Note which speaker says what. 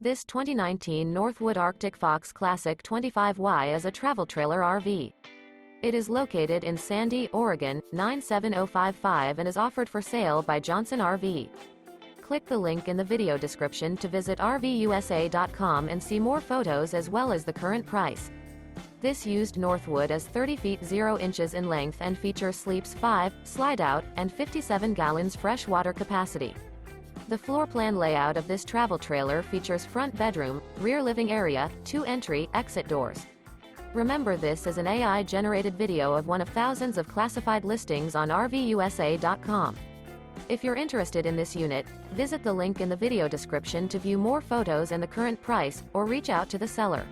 Speaker 1: This 2019 Northwood Arctic Fox Classic 25Y is a travel trailer RV. It is located in Sandy, Oregon, 97055 and is offered for sale by Johnson RV. Click the link in the video description to visit RVUSA.com and see more photos as well as the current price. This used Northwood is 30 feet 0 inches in length and features sleeps 5, slide-out, and 57 gallons fresh water capacity. The floor plan layout of this travel trailer features front bedroom, rear living area, 2 entry/exit doors. Remember, this is an AI-generated video of one of thousands of classified listings on RVUSA.com. If you're interested in this unit, visit the link in the video description to view more photos and the current price, or reach out to the seller.